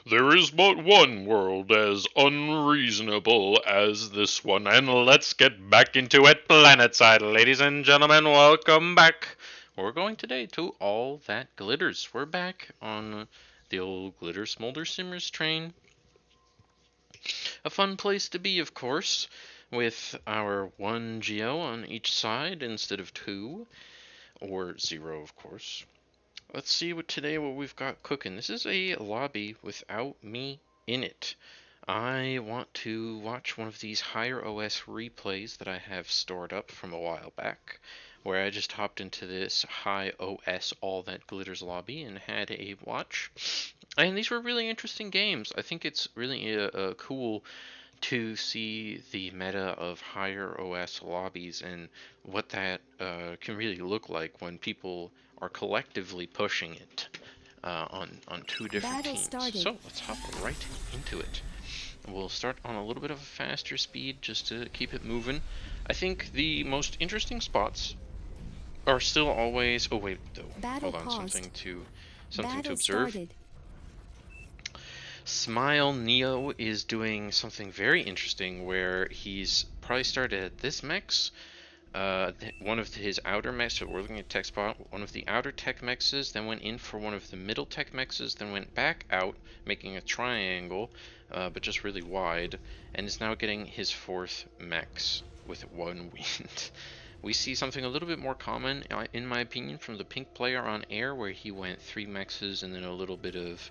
There is but one world as unreasonable as this one, and let's get back into it planetside, ladies and gentlemen. Welcome back. We're going today to All That Glitters. We're back on the old Glitter Smolder Simmers train. A fun place to be, of course, with our one Geo on each side instead of two, or zero, of course. Let's see what we've got cooking. This is a lobby without me in it. I want to watch one of these higher OS replays that I have stored up from a while back, where I just hopped into this high OS All That Glitters lobby and had a watch. And these were really interesting games. I think it's really cool to see the meta of higher OS lobbies and what that can really look like when people are collectively pushing it on two different Battle teams. started. So let's hop right into it. We'll start on a little bit of a faster speed just to keep it moving. I think the most interesting spots are still always. Oh wait, though. Battle Hold on, paused. something to Battle observe. started. Smile Neo is doing something very interesting where he's probably started at this mechs. One of his outer mechs, so we're looking at tech spot, one of the outer tech mexes, then went in for one of the middle tech mexes, then went back out, making a triangle, but just really wide, and is now getting his fourth mex with one wind. We see something a little bit more common, in my opinion, from the pink player on air, where he went three mexes and then a little bit of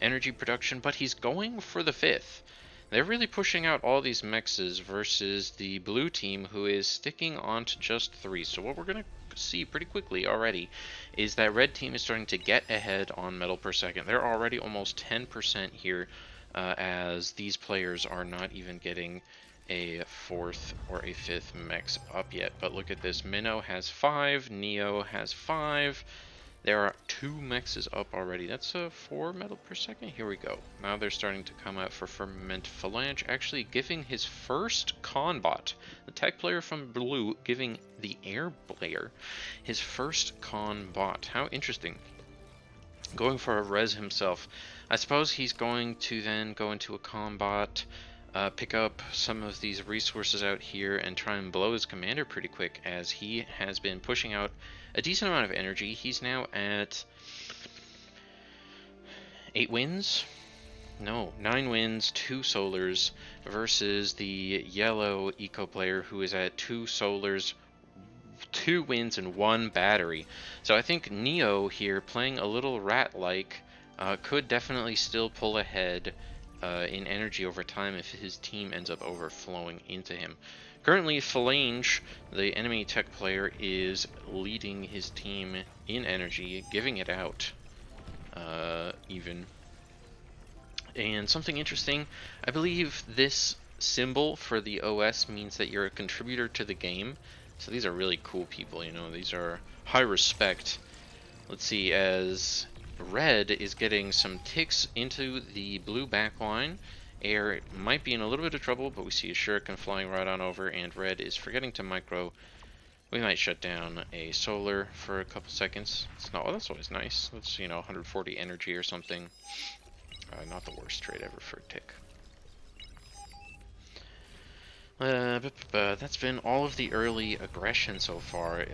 energy production, but he's going for the fifth. They're really pushing out all these mexes versus the blue team, who is sticking on to just three. So what we're going to see pretty quickly already is that red team is starting to get ahead on metal per second. They're already almost 10% here, as these players are not even getting a fourth or a fifth mex up yet. But look at this. Minnow has 5, Neo has 5. There are 2 mexes up already. That's a 4 metal per second. Here we go. Now they're starting to come out for Ferment Phalange, actually giving his first con-bot. The tech player from blue giving the air player his first con-bot. How interesting. Going for a res himself. I suppose he's going to then go into a combat, pick up some of these resources out here, and try and blow his commander pretty quick, as he has been pushing out a decent amount of energy. He's now at 8 wins? No, 9 wins, 2 solars, versus the yellow eco player who is at 2 solars, 2 wins, and 1 battery. So I think Neo here, playing a little rat-like, could definitely still pull ahead in energy over time if his team ends up overflowing into him. Currently, Phalange, the enemy tech player, is leading his team in energy, giving it out even. And something interesting, I believe this symbol for the OS means that you're a contributor to the game. So these are really cool people, you know, these are high respect. Let's see, as red is getting some ticks into the blue backline. Air might be in a little bit of trouble, but we see a shuriken flying right on over, and red is forgetting to micro. We might shut down a solar for a couple seconds. It's not, well, that's always nice. That's, 140 energy or something. Not the worst trade ever for a tick. That's been all of the early aggression so far.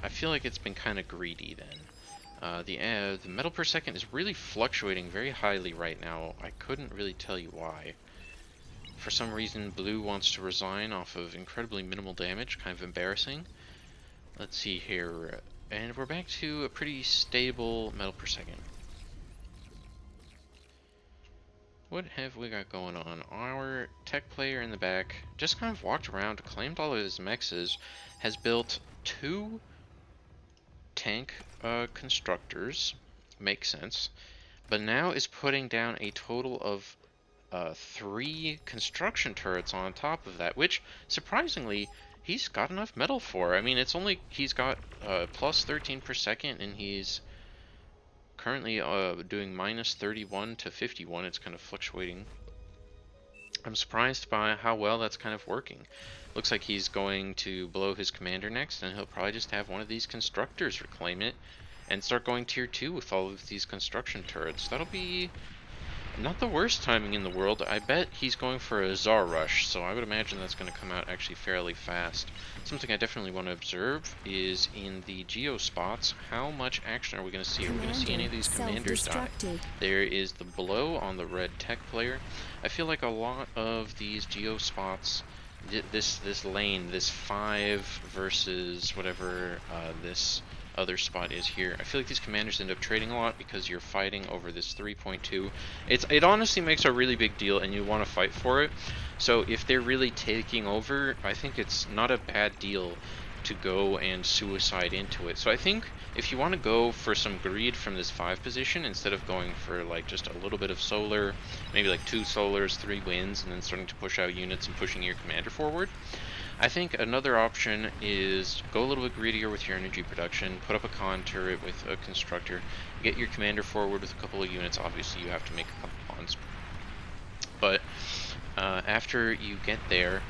I feel like it's been kind of greedy then. The metal per second is really fluctuating very highly right now. I couldn't really tell you why. For some reason, blue wants to resign off of incredibly minimal damage, kind of embarrassing. Let's see here, and we're back to a pretty stable metal per second. What have we got going on? Our tech player in the back just kind of walked around, claimed all of his mexes, has built 2 tank constructors, makes sense, but now is putting down a total of 3 construction turrets on top of that, which surprisingly he's got enough metal for. I mean, he's got plus 13 per second, and he's currently doing minus 31 to 51. It's kind of fluctuating. I'm surprised by how well that's kind of working. Looks like he's going to blow his commander next, and he'll probably just have one of these constructors reclaim it and start going tier 2 with all of these construction turrets. That'll be not the worst timing in the world. I bet he's going for a Tsar Rush, so I would imagine that's going to come out actually fairly fast. Something I definitely want to observe is in the geo spots, how much action are we going to see? Are we going to see any of these commanders die? There is the blow on the red tech player. I feel like a lot of these geo spots, this lane, this 5 versus whatever this other spot is here. I feel like these commanders end up trading a lot because you're fighting over this 3.2. It honestly makes a really big deal and you want to fight for it. So if they're really taking over, I think it's not a bad deal to go and suicide into it. So I think if you want to go for some greed from this 5 position instead of going for like just a little bit of solar, maybe like 2 solars, 3 winds, and then starting to push out units and pushing your commander forward, I think another option is go a little bit greedier with your energy production, put up a con turret with a constructor, get your commander forward with a couple of units. Obviously you have to make a couple pawns, but after you get there,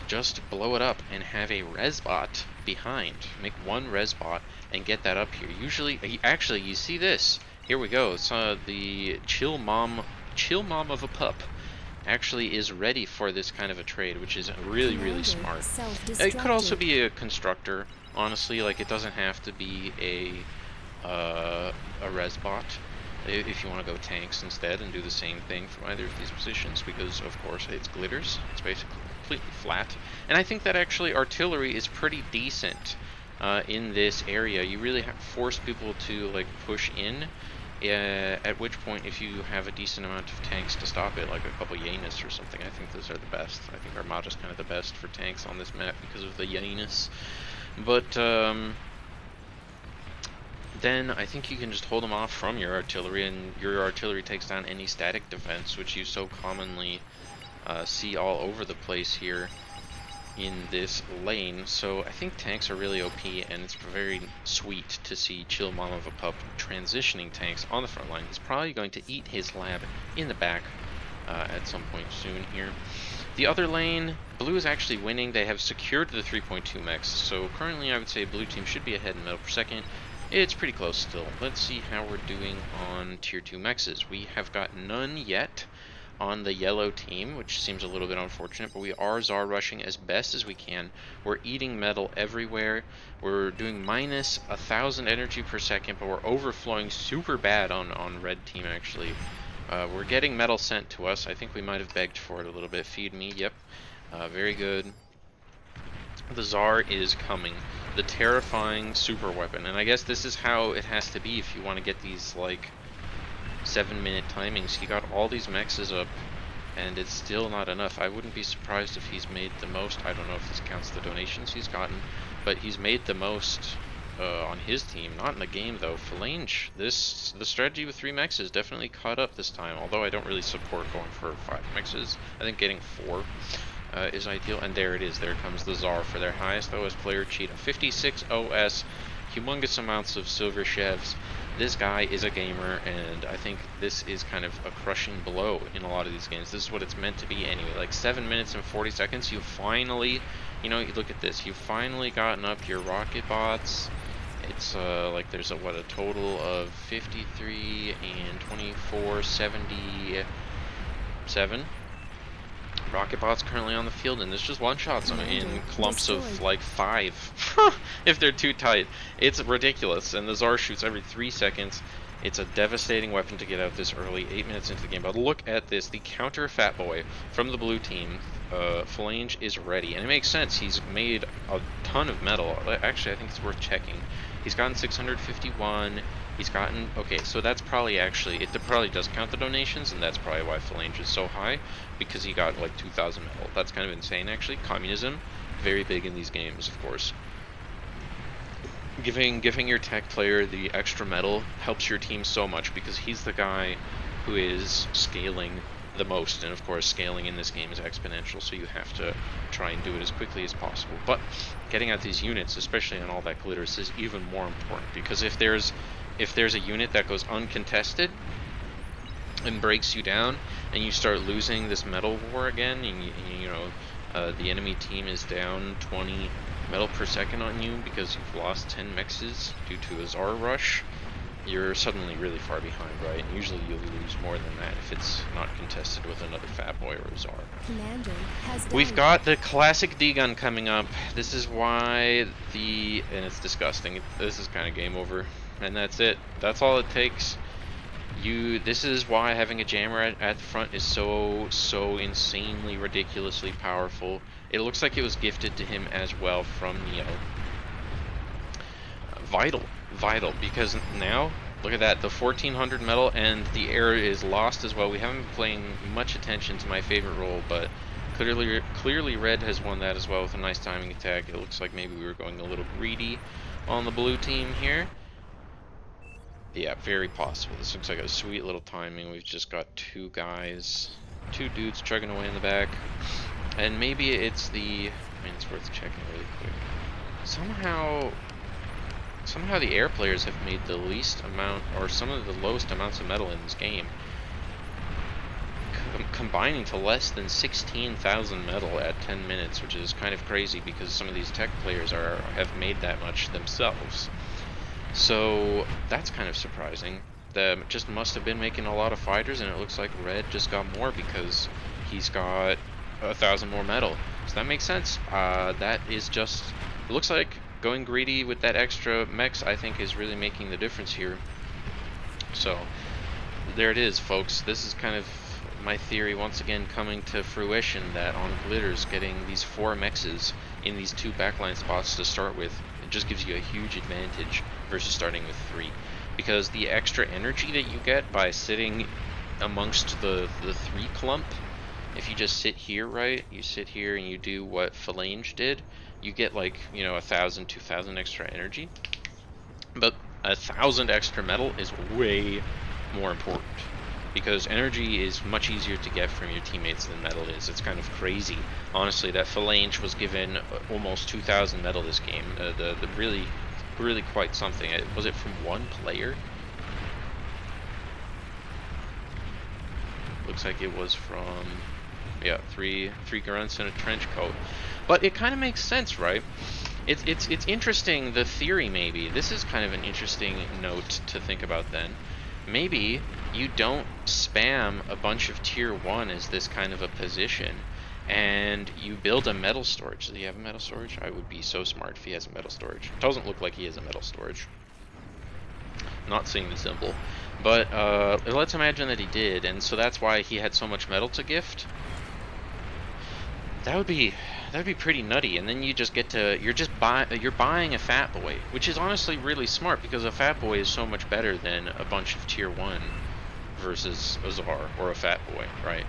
just blow it up and have a resbot behind. Make one resbot and get that up here. Usually, actually, you see this. Here we go. It's the chill mom of a pup actually is ready for this kind of a trade, which is really smart. It could also be a constructor, honestly. Like, it doesn't have to be a resbot if you want to go tanks instead and do the same thing from either of these positions, because of course it's glitters. It's basically completely flat, and I think that actually artillery is pretty decent in this area. You really have to force people to like push in, at which point if you have a decent amount of tanks to stop it, like a couple Janus or something, I think those are the best. I think Armada's kind of the best for tanks on this map because of the Janus. But then I think you can just hold them off from your artillery, and your artillery takes down any static defense, which you so commonly see all over the place here in this lane. So I think tanks are really OP, and it's very sweet to see Chill Mom of a Pup transitioning tanks on the front line. He's probably going to eat his lab in the back at some point soon here. The other lane, blue is actually winning. They have secured the 3.2 mechs, so currently I would say blue team should be ahead in metal per second. It's pretty close still. Let's see how we're doing on tier 2 mexes. We have got none yet on the yellow team, which seems a little bit unfortunate, but we are Tsar rushing as best as we can. We're eating metal everywhere. We're doing minus 1,000 energy per second, but we're overflowing super bad on red team actually. We're getting metal sent to us. I think we might have begged for it a little bit. Feed me, yep. Very good. The Tsar is coming. The terrifying super weapon. And I guess this is how it has to be if you want to get these, like, 7-minute timings. He got all these mexes up, and it's still not enough. I wouldn't be surprised if he's made the most. I don't know if this counts the donations he's gotten, but he's made the most on his team. Not in the game, though. Phalange, the strategy with 3 mexes definitely caught up this time, although I don't really support going for 5 mexes. I think getting 4 is ideal, and there it is. There comes the Tsar for their highest OS player cheat. 56 OS, humongous amounts of silver chefs. This guy is a gamer, and I think this is kind of a crushing blow in a lot of these games. This is what it's meant to be anyway. Like 7 minutes and 40 seconds, you finally, you know, you look at this, you've finally gotten up your rocket bots. It's like there's a total of 53 and 24, 77 rocket bots currently on the field, and this just one-shots them in clumps of like 5 if they're too tight. It's ridiculous, and the Tsar shoots every 3 seconds. It's a devastating weapon to get out this early, 8 minutes into the game. But look at this, the counter Fat Boy from the blue team. Phalange is ready, and it makes sense. He's made a ton of metal. Actually, I think it's worth checking. He's gotten 651. He's gotten, okay, so that's probably actually, it probably does count the donations, and that's probably why Phalange is so high, because he got like 2,000 metal. That's kind of insane, actually. Communism, very big in these games, of course. Giving your tech player the extra metal helps your team so much, because he's the guy who is scaling the most, and of course scaling in this game is exponential, so you have to try and do it as quickly as possible. But getting out these units, especially on all that glitters, is even more important, because if there's a unit that goes uncontested and breaks you down, and you start losing this metal war again, and you know the enemy team is down 20 metal per second on you because you've lost 10 mexes due to a Tsar rush, you're suddenly really far behind, right? And usually you'll lose more than that if it's not contested with another Fat Boy or a Czar. Commander has died. We've got the classic D-gun coming up. This is why and it's disgusting. This is kind of game over. And that's it. That's all it takes. This is why having a jammer at the front is so insanely, ridiculously powerful. It looks like it was gifted to him as well from Neo. Vital, because now, look at that, the 1400 metal, and the air is lost as well. We haven't been paying much attention to my favorite role, but clearly Red has won that as well with a nice timing attack. It looks like maybe we were going a little greedy on the blue team here. Yeah, very possible. This looks like a sweet little timing. We've just got two dudes chugging away in the back. And maybe it's it's worth checking really quick. Somehow the air players have made the least amount, or some of the lowest amounts of metal in this game, combining to less than 16,000 metal at 10 minutes, which is kind of crazy because some of these tech players have made that much themselves. So that's kind of surprising. They just must have been making a lot of fighters, and it looks like Red just got more because he's got 1,000 more metal. So that makes sense. That is just, it looks like going greedy with that extra mechs, I think, is really making the difference here. So there it is, folks. This is kind of my theory once again coming to fruition, that on Glitters, getting these 4 mexes in these 2 backline spots to start with, it just gives you a huge advantage versus starting with 3, because the extra energy that you get by sitting amongst the 3 clump, if you just sit here, right, you sit here and you do what Phalange did, you get like, 1,000, 2,000 extra energy, but 1,000 extra metal is way more important, because energy is much easier to get from your teammates than metal is. It's kind of crazy, honestly, that Phalange was given almost 2,000 metal this game. The really quite something. Was it from 1 player? Looks like it was from, yeah, three grunts and a trench coat. But it kind of makes sense, right? It's interesting, the theory maybe. This is kind of an interesting note to think about then. Maybe you don't spam a bunch of tier 1 as this kind of a position, and you build a metal storage. Does he have a metal storage? I would be so smart if he has a metal storage. It doesn't look like he has a metal storage. Not seeing the symbol. But let's imagine that he did, and so that's why he had so much metal to gift. That'd be pretty nutty, and then you just get to, you're buying a Fat Boy, which is honestly really smart, because a Fat Boy is so much better than a bunch of tier 1 versus a Czar or a Fat Boy, right?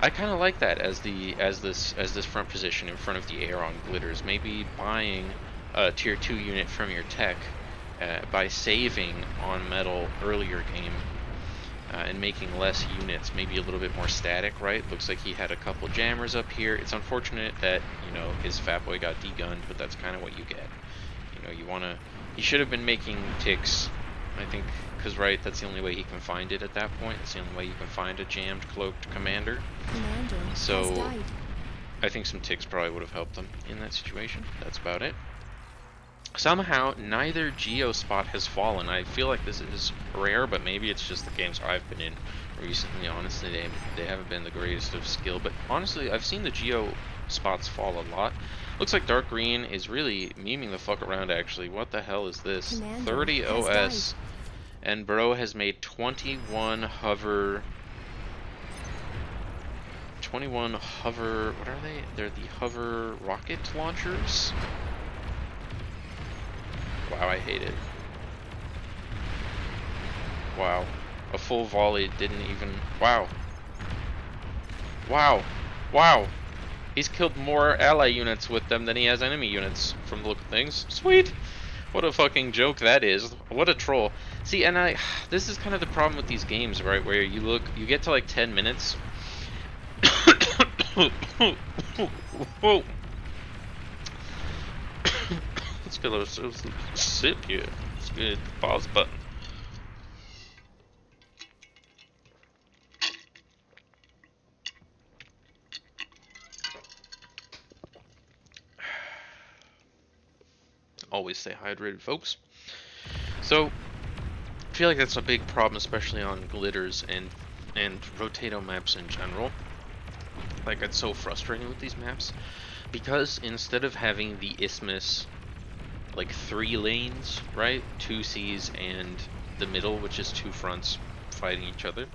I kind of like that as this front position in front of the air on Glitters. Maybe buying a tier 2 unit from your tech by saving on metal earlier game. And making less units, maybe a little bit more static, right? Looks like he had a couple jammers up here. It's unfortunate that, his Fat Boy got de-gunned, but that's kind of what you get. He should have been making ticks, I think, because, right, that's the only way he can find it at that point. It's the only way you can find a jammed, cloaked commander. So, I think some ticks probably would have helped them in that situation. That's about it. Somehow, neither Geo spot has fallen. I feel like this is rare, but maybe it's just the games I've been in recently. Honestly, they haven't been the greatest of skill, but honestly, I've seen the Geo spots fall a lot. Looks like Dark Green is really memeing the fuck around, actually. What the hell is this? 30 OS, and bro has made 21 hover, what are they? They're the hover rocket launchers? Wow, I hate it. Wow. A full volley didn't even... Wow. Wow. Wow. He's killed more ally units with them than he has enemy units, from the look of things. Sweet! What a fucking joke that is. What a troll. See, and this is kind of the problem with these games, right? Where you get to like 10 minutes. Whoa. Let's get a sip here. Let's get the pause button. Always stay hydrated, folks. So, feel like that's a big problem, especially on glitters and rotato maps in general. Like, it's so frustrating with these maps because instead of having the isthmus like 3 lanes, right? 2 Cs and the middle, which is 2 fronts fighting each other.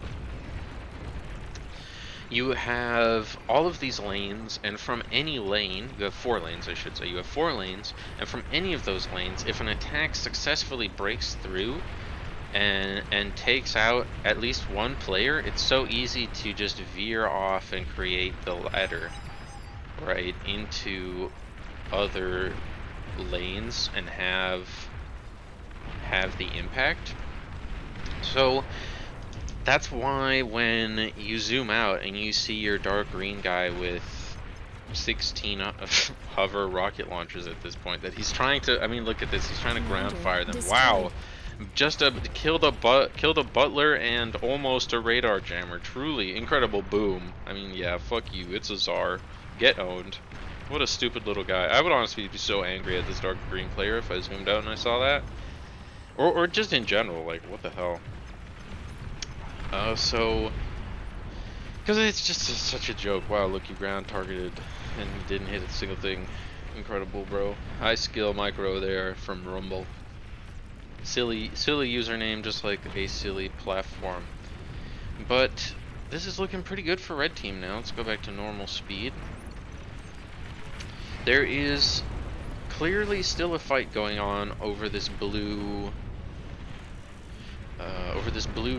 You have all of these lanes, and from any lane, you have 4 lanes, I should say. You have 4 lanes, and from any of those lanes, if an attack successfully breaks through and takes out at least one player, it's so easy to just veer off and create the ladder, right, into other lanes and have the impact. So that's why when you zoom out and you see your dark green guy with 16 hover rocket launchers at this point, that he's trying to, I mean, look at this, he's trying to ground fire them. Wow. Just killed a butler and almost a radar jammer. Truly incredible. Boom. I mean, yeah, fuck you. It's a czar. Get owned. What a stupid little guy. I would honestly be so angry at this dark green player if I zoomed out and I saw that. Or just in general, like, what the hell? So, because it's just such a joke. Wow, look, you ground targeted and you didn't hit a single thing. Incredible, bro. High skill micro there from Rumble. Silly username, just like a silly platform. But this is looking pretty good for red team now. Let's go back to normal speed. There is clearly still a fight going on over this blue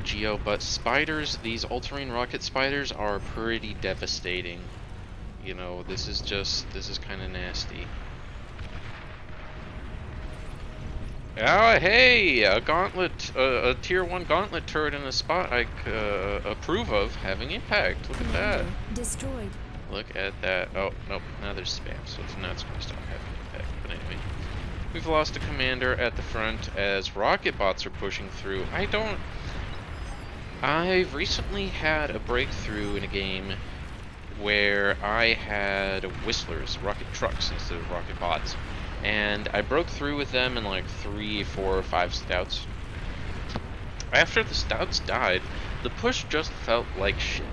geo, but spiders, these all-terrain rocket spiders, are pretty devastating. You know, this is kind of nasty. Oh, hey, a gauntlet, a tier 1 gauntlet turret in a spot I approve of having impact. Look at that. Destroyed. Look at that. Oh, nope, now there's spam, so it's not going to stop having impact. But anyway, we've lost a commander at the front as rocket bots are pushing through. I've recently had a breakthrough in a game where I had whistlers, rocket trucks, instead of rocket bots. And I broke through with them in like 3, 4, 5 stouts. After the stouts died, the push just felt like shit.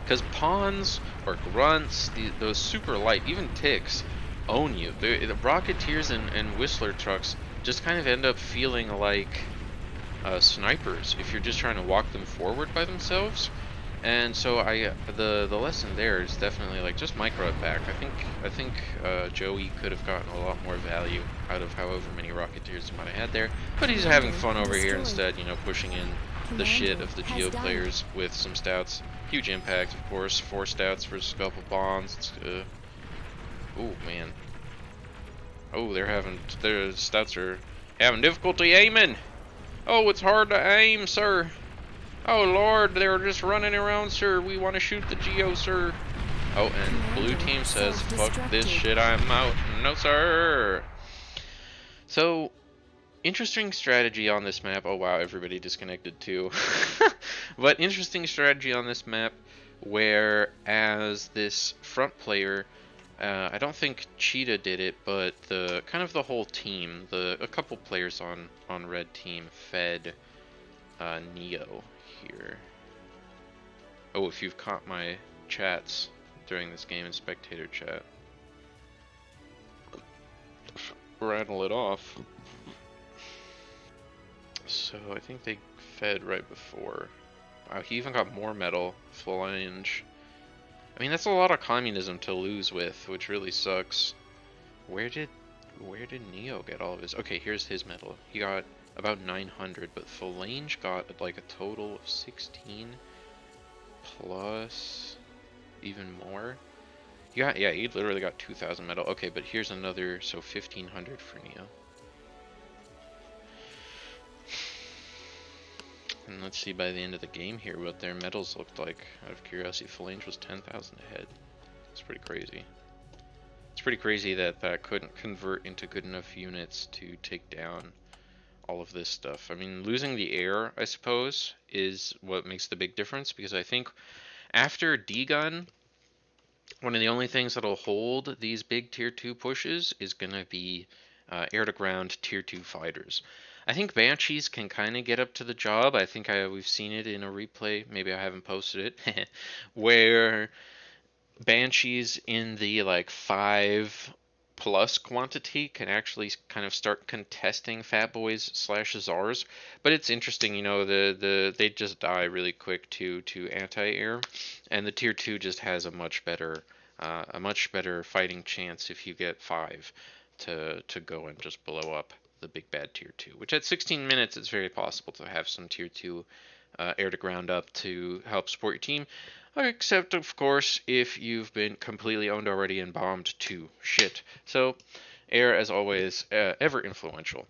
Because pawns or grunts, those super light, even ticks, own you. The rocketeers and whistler trucks just kind of end up feeling like snipers if you're just trying to walk them forward by themselves. And so the lesson there is definitely like just micro it back. I think Joey could have gotten a lot more value out of however many Rocketeers he might have had there, but he's having fun over here instead, you know, pushing in the shit of the Geo players with some stouts. Huge impact, of course. 4 stouts versus a couple bombs. It's oh man. Oh, their stouts are having difficulty aiming. Oh, it's hard to aim, sir. Oh lord, they're just running around, sir. We want to shoot the Geo, sir. Oh, and blue team says, fuck this shit, I'm out. No, sir. So, interesting strategy on this map. Oh wow, everybody disconnected too. But interesting strategy on this map where as this front player, I don't think Cheetah did it, but the whole team, a couple players on red team fed Neo here. Oh, if you've caught my chats during this game in spectator chat, rattle it off. So I think they fed right before. Wow, he even got more metal, flange. I mean, that's a lot of communism to lose with, which really sucks. Where did Neo get all of his? Okay, here's his metal. He got about 900, but Phalange got like a total of 16 plus even more. Yeah, he literally got 2,000 metal. Okay, but here's another, so 1,500 for Neo. And let's see by the end of the game here what their medals looked like. Out of curiosity, Phalange was 10,000 ahead. It's pretty crazy. It's pretty crazy that couldn't convert into good enough units to take down all of this stuff. I mean, losing the air, I suppose, is what makes the big difference, because I think after D-Gun, one of the only things that'll hold these big tier 2 pushes is going to be air-to-ground tier 2 fighters. I think Banshees can kind of get up to the job. I think we've seen it in a replay. Maybe I haven't posted it, where Banshees in the like 5+ quantity can actually kind of start contesting Fat Boys slash Czars. But it's interesting, they just die really quick to anti-air, and the tier 2 just has a much better fighting chance if you get 5 to go and just blow up the big bad tier 2. Which at 16 minutes, it's very possible to have some tier 2 air to ground up to help support your team. Except, of course, if you've been completely owned already and bombed to shit. So, air, as always, ever influential.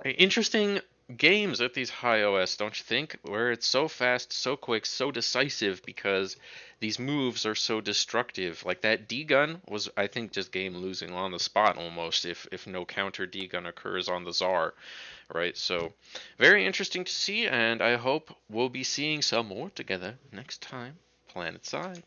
Interesting games at these high OS, don't you think? Where it's so fast, so quick, so decisive because these moves are so destructive. Like that D-gun was, I think, just game losing on the spot almost if no counter D-gun occurs on the Tsar, right? So, very interesting to see, and I hope we'll be seeing some more together next time, Planet Side.